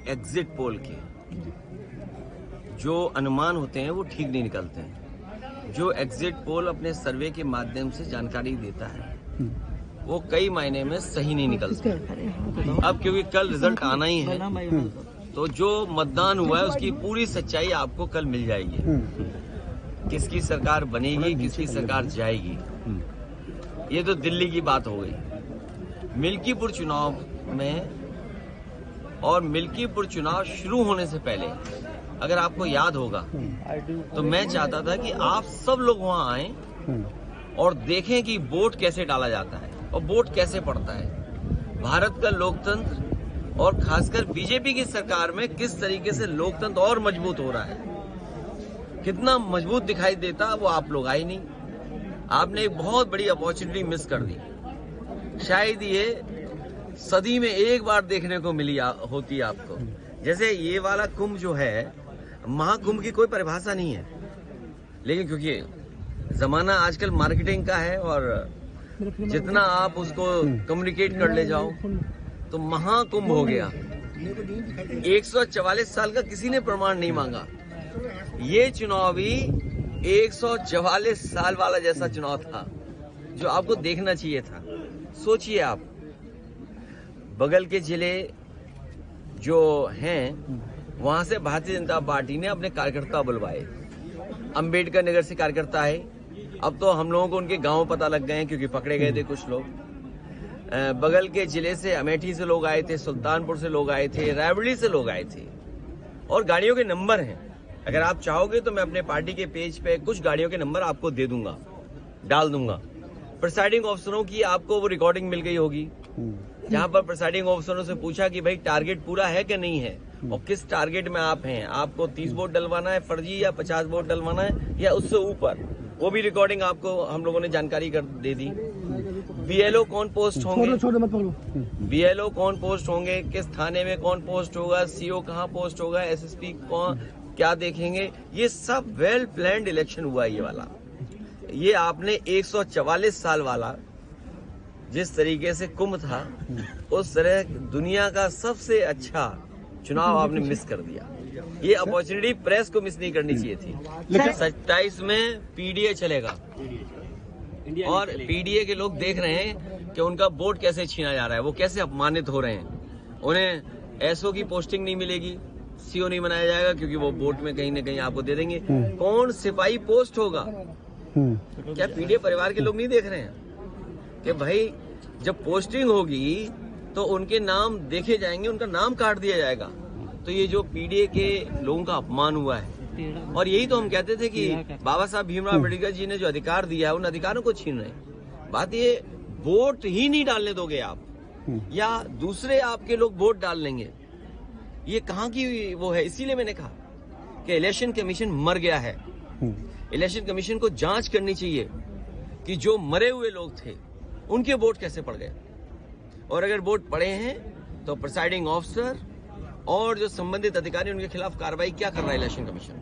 Exit poll के जो अनुमान होते हैं वो ठीक नहीं निकलते हैं। जो एग्जिट पोल अपने सर्वे के माध्यम से जानकारी देता है वो कई मायने में सही नहीं निकलते। अब क्योंकि कल रिजल्ट आना ही है तो जो मतदान हुआ है उसकी पूरी सच्चाई आपको कल मिल जाएगी। किसकी सरकार बनेगी, किसकी सरकार जाएगी, ये तो दिल्ली की बात हो गई। मिल्कीपुर चुनाव में और मिल्कीपुर चुनाव शुरू होने से पहले अगर आपको याद होगा तो मैं चाहता था कि आप सब लोग वहां आएं और देखें कि वोट कैसे डाला जाता है और वोट कैसे पड़ता है। भारत का लोकतंत्र और खासकर बीजेपी की सरकार में किस तरीके से लोकतंत्र और मजबूत हो रहा है, कितना मजबूत दिखाई देता वो आप लोग आए नहीं। आपने एक बहुत बड़ी अपॉर्चुनिटी मिस कर दी। शायद ये सदी में एक बार देखने को मिली होती आपको। जैसे ये वाला कुंभ जो है, महाकुंभ की कोई परिभाषा नहीं है, लेकिन क्योंकि जमाना आजकल मार्केटिंग का है और जितना आप उसको कम्युनिकेट कर ले जाओ तो महाकुंभ हो गया। 144 साल का किसी ने प्रमाण नहीं मांगा। ये चुनाव भी 144 साल वाला जैसा चुनाव था जो आपको देखना चाहिए था। सोचिए आप, बगल के जिले जो हैं वहां से भारतीय जनता पार्टी ने अपने कार्यकर्ता बुलवाए। अंबेडकर नगर से कार्यकर्ता है। अब तो हम लोगों को उनके गांव पता लग गए हैं क्योंकि पकड़े गए थे कुछ लोग। बगल के जिले से अमेठी से लोग आए थे, सुल्तानपुर से लोग आए थे, रायबरेली से लोग आए थे और गाड़ियों के नंबर हैं। अगर आप चाहोगे तो मैं अपने पार्टी के पेज पे कुछ गाड़ियों के नंबर आपको दे दूंगा, डाल दूंगा। प्रिसाइडिंग ऑफिसरों की आपको वो रिकॉर्डिंग मिल गई होगी जहां पर प्रिसाइडिंग ऑफिसरों से पूछा कि भाई टारगेट पूरा है कि नहीं है और किस टारगेट में आप हैं। आपको 30 वोट डलवाना है फर्जी या 50 वोट डलवाना है या उससे ऊपर, वो भी रिकॉर्डिंग आपको हम लोगों ने जानकारी कर दे दी। बीएलओ कौन पोस्ट होंगे, बीएलओ कौन पोस्ट होंगे, किस थाने में कौन पोस्ट होगा, सीओ कहाँ पोस्ट होगा, एसएसपी कौन क्या देखेंगे, ये सब वेल प्लान्ड इलेक्शन हुआ ये वाला। ये आपने 144 साल वाला जिस तरीके से कुंभ था उस तरह दुनिया का सबसे अच्छा चुनाव आपने मिस कर दिया। ये अपॉर्चुनिटी प्रेस को मिस नहीं करनी चाहिए थी। 27 में पीडीए चलेगा और पीडीए के लोग देख रहे हैं कि उनका वोट कैसे छीना जा रहा है, वो कैसे अपमानित हो रहे हैं। उन्हें एसओ की पोस्टिंग नहीं मिलेगी, सीओ नहीं बनाया जाएगा क्योंकि वो वोट में कहीं ना कहीं आपको दे देंगे। कौन सिपाही पोस्ट होगा, क्या पीडीए परिवार के लोग नहीं देख रहे हैं कि भाई जब पोस्टिंग होगी तो उनके नाम देखे जाएंगे, उनका नाम काट दिया जाएगा। तो ये जो पीडीए के लोगों का अपमान हुआ है और यही तो हम कहते थे कि बाबा साहब भीमराव अम्बेडकर जी ने जो अधिकार दिया है उन अधिकारों को छीन रहे। बात ये वोट ही नहीं डालने दोगे आप या दूसरे आपके लोग वोट डाल लेंगे, ये कहाँ की वो है। इसीलिए मैंने कहा कि इलेक्शन कमीशन मर गया है। इलेक्शन कमीशन को जांच करनी चाहिए कि जो मरे हुए लोग थे उनके वोट कैसे पड़ गए और अगर वोट पड़े हैं तो प्रिसाइडिंग ऑफिसर और जो संबंधित अधिकारी उनके खिलाफ कार्रवाई क्या कर रहा है इलेक्शन कमीशन।